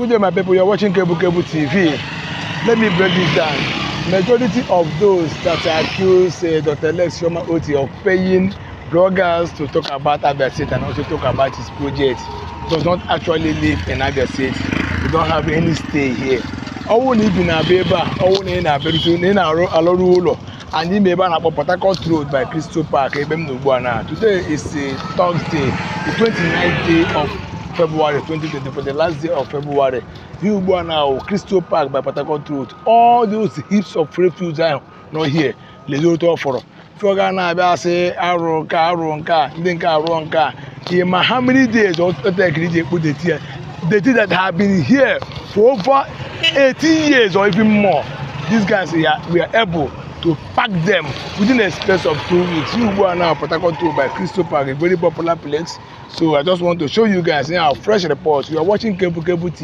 Good day, my people. You're watching Cable TV. Let me break this down. Majority of those that accuse Dr. Lex Otti of paying bloggers to talk about Abia State and also talk about his project does not actually live in Abia State. We don't have any stay here. All we live in Abeba, all we in Aberutu, in Alorulo, and in Meba na Port Harcourt Road by Crystal Park. Today is Thursday, the 29th day of February 2024, the last day of February. You go now, Crystal Park by Port Harcourt Road. All those heaps of refuse are not here. Les autres for. Fogana Abase, Aronka, Dinka Ronka. How many days or put the tear? The things that have been here for over 18 years or even more. These guys we are able to pack them within a space of 2 weeks. You go now Port Harcourt Road by Crystal Park, a very popular place. So I just want to show you guys now fresh reports. You are watching Cable TV.